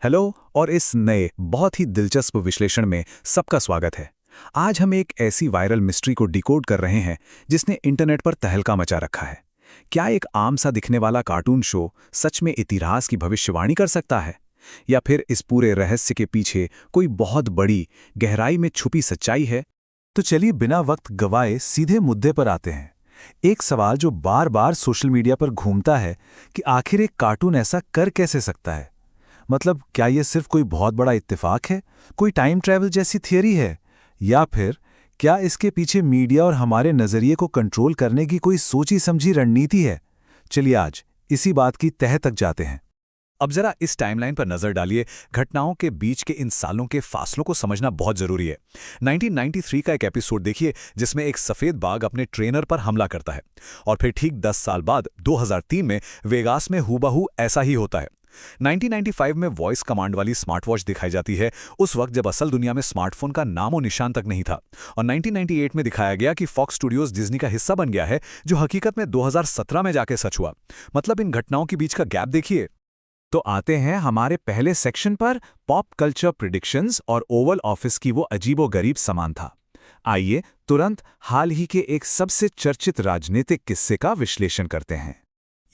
Hello और इस नए बहुत ही दिलचस्प विश्लेषण में सबका स्वागत है। आज हम एक ऐसी वायरल मिस्ट्री को डिकोड कर रहे हैं जिसने इंटरनेट पर तहलका मचा रखा है। क्या एक आम सा दिखने वाला कार्टून शो सच में इतिहास की भविष्यवाणी कर सकता है, या फिर इस पूरे रहस्य के पीछे कोई बहुत बड़ी गहराई में छुपी सच्चाई है? तो चलिए बिना वक्त गवाए सीधे मुद्दे पर आते हैं। एक सवाल जो बार बार सोशल मीडिया पर घूमता है कि आखिर एक कार्टून ऐसा कर कैसे सकता है। मतलब क्या ये सिर्फ कोई बहुत बड़ा इत्तेफाक है, कोई टाइम ट्रैवल जैसी थियरी है, या फिर क्या इसके पीछे मीडिया और हमारे नज़रिए को कंट्रोल करने की कोई सोची समझी रणनीति है? चलिए आज इसी बात की तह तक जाते हैं। अब जरा इस टाइमलाइन पर नजर डालिए। घटनाओं के बीच के इन सालों के फासलों को समझना बहुत जरूरी है। 1993 का एक एपिसोड देखिए जिसमें एक सफेद बाघ अपने ट्रेनर पर हमला करता है, और फिर ठीक 10 साल बाद 2003 में वेगास में हूबहू ऐसा ही होता है। 1995 में वॉइस कमांड वाली स्मार्ट वॉच दिखाई जाती है, उस वक्त जब असल दुनिया में स्मार्टफोन का नामो निशान तक नहीं था। और 1998 में दिखाया गया कि फॉक्स स्टूडियोज डिज्नी का हिस्सा बन गया है, जो हकीकत में 2017 में जाके सच हुआ। मतलब इन घटनाओं के बीच का गैप देखिए। तो आते हैं हमारे पहले सेक्शन पर, पॉप कल्चर प्रिडिक्शंस और ओवल ऑफिस की वो अजीबोगरीब समानता। आइए तुरंत हाल ही के एक सबसे चर्चित राजनीतिक किस्से का विश्लेषण करते हैं।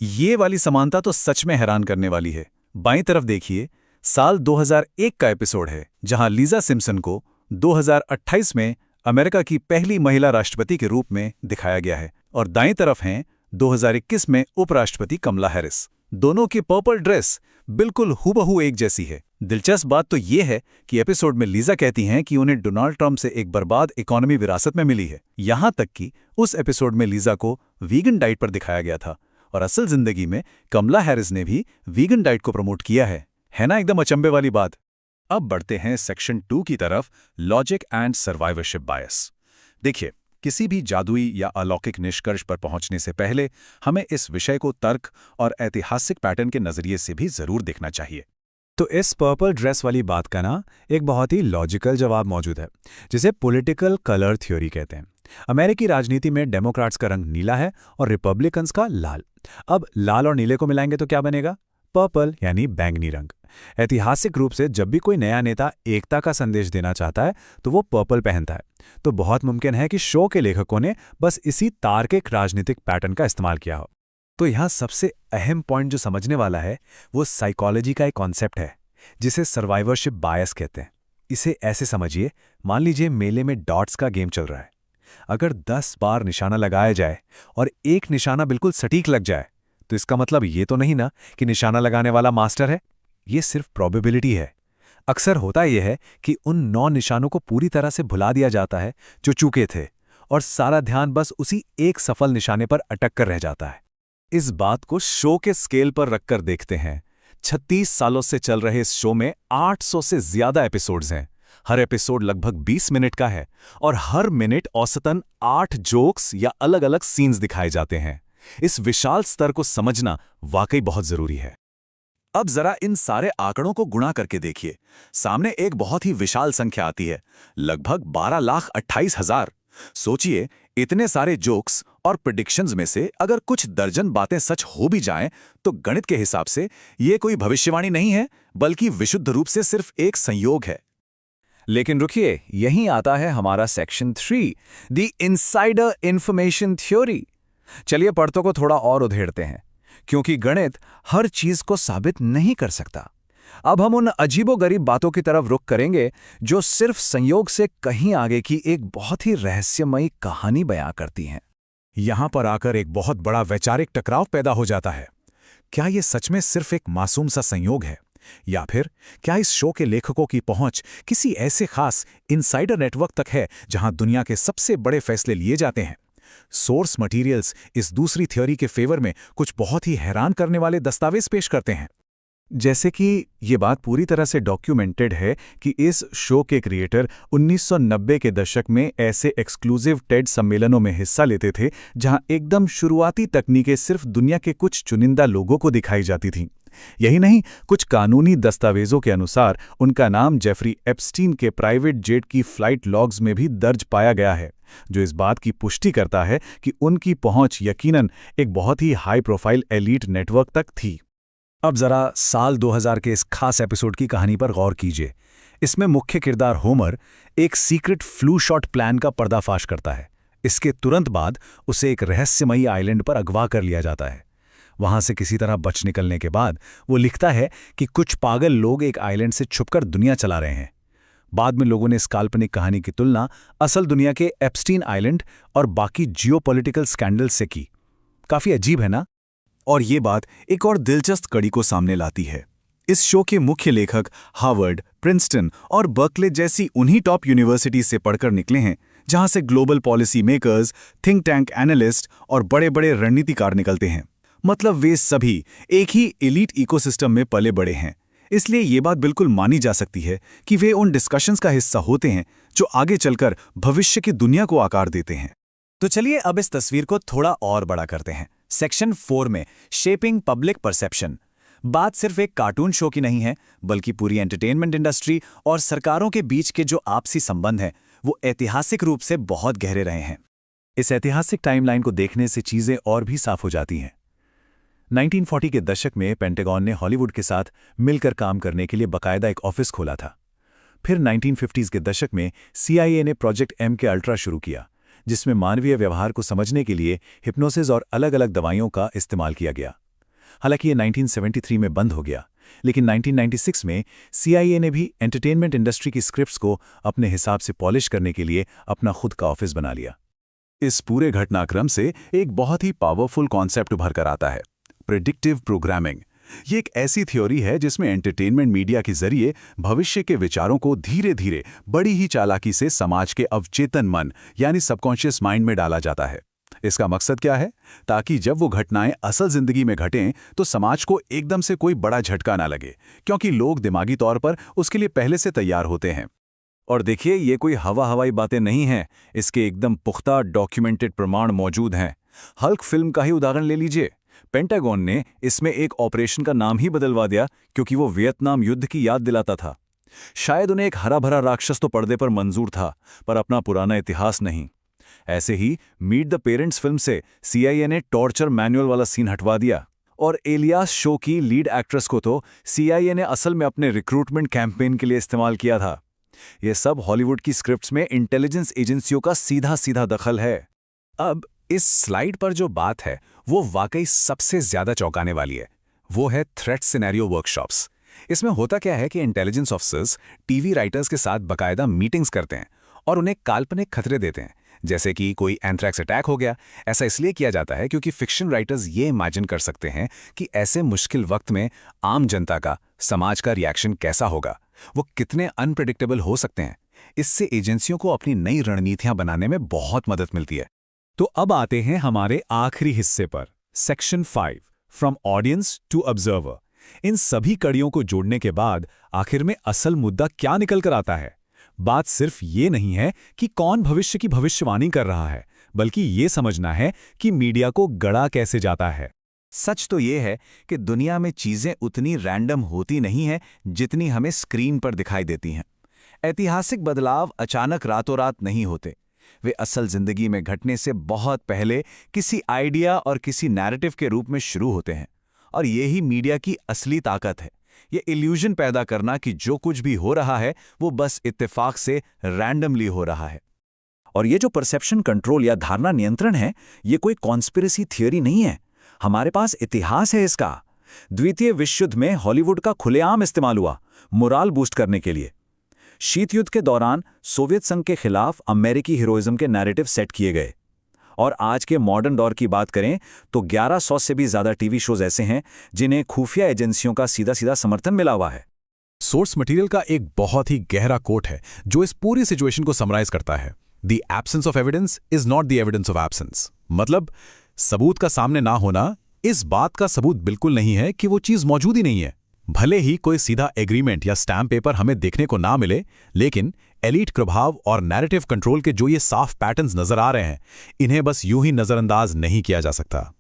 ये वाली समानता तो सच में हैरान करने वाली है। बाईं तरफ देखिए, साल 2001 का एपिसोड है जहां लीजा सिम्पसन को 2028 में अमेरिका की पहली महिला राष्ट्रपति के रूप में दिखाया गया है, और दाईं तरफ हैं 2021 में उपराष्ट्रपति कमला हैरिस। दोनों की पर्पल ड्रेस बिल्कुल हूबहू एक जैसी है। दिलचस्प बात तो ये है कि एपिसोड में लीजा कहती हैं कि उन्हें डोनाल्ड ट्रंप से एक बर्बाद इकोनॉमी विरासत में मिली है। यहां तक कि उस एपिसोड में लीजा को वीगन डाइट पर दिखाया गया था, और असल जिंदगी में कमला हैरिस ने भी वीगन डाइट को प्रमोट किया है ना? एकदम अचंभे वाली बात। अब बढ़ते हैं सेक्शन 2 की तरफ, लॉजिक एंड सर्वाइवरशिप बायस। देखिए, किसी भी जादुई या अलौकिक निष्कर्ष पर पहुंचने से पहले हमें इस विषय को तर्क और ऐतिहासिक पैटर्न के नजरिए से भी जरूर देखना चाहिए। तो इस पर्पल ड्रेस वाली बात का ना एक बहुत ही लॉजिकल जवाब मौजूद है, जिसे पॉलिटिकल कलर थ्योरी कहते हैं। अमेरिकी राजनीति में डेमोक्रेट्स का रंग नीला है और रिपब्लिकन्स का लाल। अब लाल और नीले को मिलाएंगे तो क्या बनेगा? पर्पल, यानी बैंगनी रंग। ऐतिहासिक रूप से जब भी कोई नया नेता एकता का संदेश देना चाहता है तो वो पर्पल पहनता है। तो बहुत मुमकिन है कि शो के लेखकों ने बस इसी तार्किक राजनीतिक पैटर्न का इस्तेमाल किया हो। तो यहाँ सबसे अहम पॉइंट जो समझने वाला है वो साइकोलॉजी का एक कॉन्सेप्ट है जिसे सर्वाइवरशिप बायस कहते हैं। इसे ऐसे समझिए, मान लीजिए मेले में डॉट्स का गेम चल रहा है। अगर 10 बार निशाना लगाया जाए और एक निशाना बिल्कुल सटीक लग जाए तो इसका मतलब ये तो नहीं ना कि निशाना लगाने वाला मास्टर है। ये सिर्फ प्रोबेबिलिटी है। अक्सर होता यह है कि उन 9 निशानों को पूरी तरह से भुला दिया जाता है जो चूके थे, और सारा ध्यान बस उसी एक सफल निशाने पर अटक कर रह जाता है। इस बात को शो के स्केल पर रखकर देखते हैं। 36 सालों से चल रहे इस शो में 800 से ज्यादा एपिसोड्स हैं। हर एपिसोड लगभग 20 मिनट का है, और हर मिनट औसतन 8 जोक्स या अलग अलग सीन्स दिखाए जाते हैं। इस विशाल स्तर को समझना वाकई बहुत जरूरी है। अब जरा इन सारे आंकड़ों को गुणा करके देखिए। सामने एक बहुत ही विशाल संख्या आती है, लगभग 12,28,000। सोचिए, इतने सारे जोक्स और प्रेडिक्शंस में से अगर कुछ दर्जन बातें सच हो भी जाएं, तो गणित के हिसाब से ये कोई भविष्यवाणी नहीं है, बल्कि विशुद्ध रूप से सिर्फ एक संयोग है। लेकिन रुकिए, यहीं आता है हमारा section 3, the insider information theory. चलिए पढ़तों को थोड़ा और उधेड़ते हैं, क्योंकि गणित हर चीज को साबित नहीं कर सकता। अब हम उन अजीबोगरीब बातों की तरफ रुख करेंगे जो सिर्फ संयोग से कहीं आगे की एक बहुत ही रहस्यमयी कहानी बयां करती हैं। यहां पर आकर एक बहुत बड़ा वैचारिक टकराव पैदा हो जाता है। क्या यह सच में सिर्फ एक मासूम सा संयोग है, या फिर क्या इस शो के लेखकों की पहुंच किसी ऐसे खास इनसाइडर नेटवर्क तक है जहां दुनिया के सबसे बड़े फैसले लिए जाते हैं? सोर्स मटेरियल्स इस दूसरी थ्योरी के फेवर में कुछ बहुत ही हैरान करने वाले दस्तावेज पेश करते हैं। जैसे कि ये बात पूरी तरह से डॉक्यूमेंटेड है कि इस शो के क्रिएटर 1990 के दशक में ऐसे एक्सक्लूसिव टेड सम्मेलनों में हिस्सा लेते थे जहां एकदम शुरुआती तकनीकें सिर्फ दुनिया के कुछ चुनिंदा लोगों को दिखाई जाती थीं। यही नहीं, कुछ कानूनी दस्तावेजों के अनुसार उनका नाम जेफरी एप्स्टीन के प्राइवेट जेट की फ्लाइट लॉग्स में भी दर्ज पाया गया है, जो इस बात की पुष्टि करता है कि उनकी पहुंच यकीनन एक बहुत ही हाई प्रोफाइल एलीट नेटवर्क तक थी। अब जरा साल 2000 के इस खास एपिसोड की कहानी पर गौर कीजिए। इसमें मुख्य किरदार होमर एक सीक्रेट फ्लू शॉट प्लान का पर्दाफाश करता है। इसके तुरंत बाद उसे एक रहस्यमयी आइलैंड पर अगवा कर लिया जाता है। वहां से किसी तरह बच निकलने के बाद वो लिखता है कि कुछ पागल लोग एक आइलैंड से छुपकर दुनिया चला रहे हैं। बाद में लोगों ने इस काल्पनिक कहानी की तुलना असल दुनिया के एप्स्टीन आइलैंड और बाकी जियोपॉलिटिकल स्कैंडल से की। काफी अजीब है ना? और ये बात एक और दिलचस्प कड़ी को सामने लाती है। इस शो के मुख्य लेखक हार्वर्ड, प्रिंसटन और बर्कले जैसी उन्हीं टॉप यूनिवर्सिटी से पढ़कर निकले हैं जहां से global policy makers, think tank analyst और बड़े बड़े रणनीतिकार निकलते हैं। मतलब वे सभी एक ही एलीट इकोसिस्टम में पले बड़े हैं। इसलिए ये बात बिल्कुल मानी जा सकती है कि वे उन डिस्कशंस का हिस्सा होते हैं जो आगे चलकर भविष्य की दुनिया को आकार देते हैं। तो चलिए अब इस तस्वीर को थोड़ा और बड़ा करते हैं। सेक्शन 4 में शेपिंग पब्लिक परसेप्शन। बात सिर्फ एक कार्टून शो की नहीं है, बल्कि पूरी एंटरटेनमेंट इंडस्ट्री और सरकारों के बीच के जो आपसी संबंध हैं, वो ऐतिहासिक रूप से बहुत गहरे रहे हैं। इस ऐतिहासिक टाइमलाइन को देखने से चीजें और भी साफ हो जाती हैं। 1940 के दशक में पेंटागन ने हॉलीवुड के साथ मिलकर काम करने के लिए बाकायदा एक ऑफिस खोला था। फिर 1950s के दशक में CIA ने प्रोजेक्ट M के अल्ट्रा शुरू किया, जिसमें मानवीय व्यवहार को समझने के लिए हिप्नोसिस और अलग अलग दवाइयों का इस्तेमाल किया गया। हालांकि ये 1973 में बंद हो गया, लेकिन 1996 में CIA ने भी एंटरटेनमेंट इंडस्ट्री की स्क्रिप्ट्स को अपने हिसाब से पॉलिश करने के लिए अपना खुद का ऑफिस बना लिया। इस पूरे घटनाक्रम से एक बहुत ही पावरफुल कॉन्सेप्ट उभर कर आता है, प्रेडिक्टिव प्रोग्रामिंग। ये एक ऐसी थ्योरी है जिसमें एंटरटेनमेंट मीडिया के जरिए भविष्य के विचारों को धीरे धीरे बड़ी ही चालाकी से समाज के अवचेतन मन यानी सबकॉन्शियस माइंड में डाला जाता है। इसका मकसद क्या है? ताकि जब वो घटनाएं असल जिंदगी में घटें तो समाज को एकदम से कोई बड़ा झटका ना लगे, क्योंकि लोग दिमागी तौर पर उसके लिए पहले से तैयार होते हैं। और देखिए, ये कोई हवाई बातें नहीं हैं, इसके एकदम पुख्ता डॉक्यूमेंटेड प्रमाण मौजूद हैं। हल्क फिल्म का ही उदाहरण ले लीजिए। पेंटागन ने इसमें एक ऑपरेशन का नाम ही बदलवा दिया क्योंकि वो वियतनाम युद्ध की याद दिलाता था। शायद उन्हें एक हरा भरा राक्षस तो पर्दे पर मंजूर था, पर अपना पुराना इतिहास नहीं। ऐसे ही मीट द पेरेंट्स फिल्म से CIA ने टॉर्चर मैनुअल वाला सीन हटवा दिया, और एलियास शो की लीड एक्ट्रेस को तो CIA ने असल में अपने रिक्रूटमेंट कैंपेन के लिए इस्तेमाल किया था। यह सब हॉलीवुड की स्क्रिप्ट्स में इंटेलिजेंस एजेंसियों का सीधा सीधा दखल है। अब इस स्लाइड पर जो बात है वो वाकई सबसे ज्यादा चौंकाने वाली है। वो है थ्रेट सिनेरियो वर्कशॉप्स। इसमें होता क्या है कि इंटेलिजेंस ऑफिसर्स टीवी राइटर्स के साथ बाकायदा मीटिंग्स करते हैं और उन्हें काल्पनिक खतरे देते हैं, जैसे कि कोई एंथ्रैक्स अटैक हो गया। ऐसा इसलिए किया जाता है क्योंकि फिक्शन राइटर्स ये इमेजिन कर सकते हैं कि ऐसे मुश्किल वक्त में आम जनता का, समाज का रिएक्शन कैसा होगा, वो कितने अनप्रेडिक्टेबल हो सकते हैं। इससे एजेंसियों को अपनी नई रणनीतियां बनाने में बहुत मदद मिलती है। तो अब आते हैं हमारे आखिरी हिस्से पर, section 5, from audience to observer. इन सभी कड़ियों को जोड़ने के बाद आखिर में असल मुद्दा क्या निकल कर आता है? बात सिर्फ ये नहीं है कि कौन भविष्य की भविष्यवाणी कर रहा है, बल्कि ये समझना है कि मीडिया को गढ़ा कैसे जाता है। सच तो ये है कि दुनिया में चीजें उतनी रैंडम होती नहीं हैं जितनी हमें स्क्रीन पर दिखाई देती हैं। ऐतिहासिक बदलाव अचानक रातों रात नहीं होते। वे असल जिंदगी में घटने से बहुत पहले किसी आइडिया और किसी नैरेटिव के रूप में शुरू होते हैं। और यही मीडिया की असली ताकत है, ये इल्यूजन पैदा करना कि जो कुछ भी हो रहा है वो बस इत्तेफाक से रैंडमली हो रहा है। और ये जो परसेप्शन कंट्रोल या धारणा नियंत्रण है, ये कोई कॉन्स्पिरेसी थियरी नहीं है। हमारे पास इतिहास है इसका। द्वितीय विश्व युद्ध में हॉलीवुड का खुलेआम इस्तेमाल हुआ मोराल बूस्ट करने के लिए। शीत युद्ध के दौरान सोवियत संघ के खिलाफ अमेरिकी हीरोइज्म के नैरेटिव सेट किए गए। और आज के मॉडर्न दौर की बात करें तो 1100 से भी ज्यादा टीवी शोज ऐसे हैं जिन्हें खुफिया एजेंसियों का सीधा सीधा समर्थन मिला हुआ है। सोर्स मटेरियल का एक बहुत ही गहरा कोट है जो इस पूरी सिचुएशन को समराइज करता है। The absence of evidence is not the evidence of absence. मतलब सबूत का सामने ना होना इस बात का सबूत बिल्कुल नहीं है कि वो चीज मौजूद ही नहीं है। भले ही कोई सीधा एग्रीमेंट या स्टैम्प पेपर हमें देखने को ना मिले, लेकिन एलीट प्रभाव और नैरेटिव कंट्रोल के जो ये साफ पैटर्न्स नजर आ रहे हैं, इन्हें बस यूं ही नजरअंदाज नहीं किया जा सकता।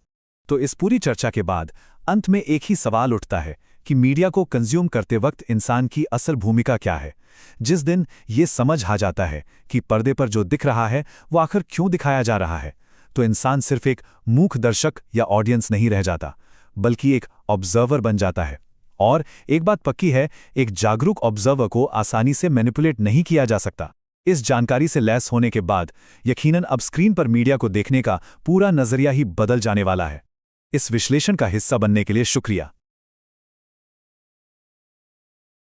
तो इस पूरी चर्चा के बाद अंत में एक ही सवाल उठता है कि मीडिया को कंज्यूम करते वक्त इंसान की असल भूमिका क्या है। जिस दिन ये समझ आ जाता है कि पर्दे पर जो दिख रहा है वो आखिर क्यों दिखाया जा रहा है, तो इंसान सिर्फ एक मूक दर्शक या ऑडियंस नहीं रह जाता, बल्कि एक ऑब्जर्वर बन जाता है। और एक बात पक्की है, एक जागरूक ऑब्जर्वर को आसानी से मैनिपुलेट नहीं किया जा सकता। इस जानकारी से लैस होने के बाद यकीनन अब स्क्रीन पर मीडिया को देखने का पूरा नजरिया ही बदल जाने वाला है। इस विश्लेषण का हिस्सा बनने के लिए शुक्रिया।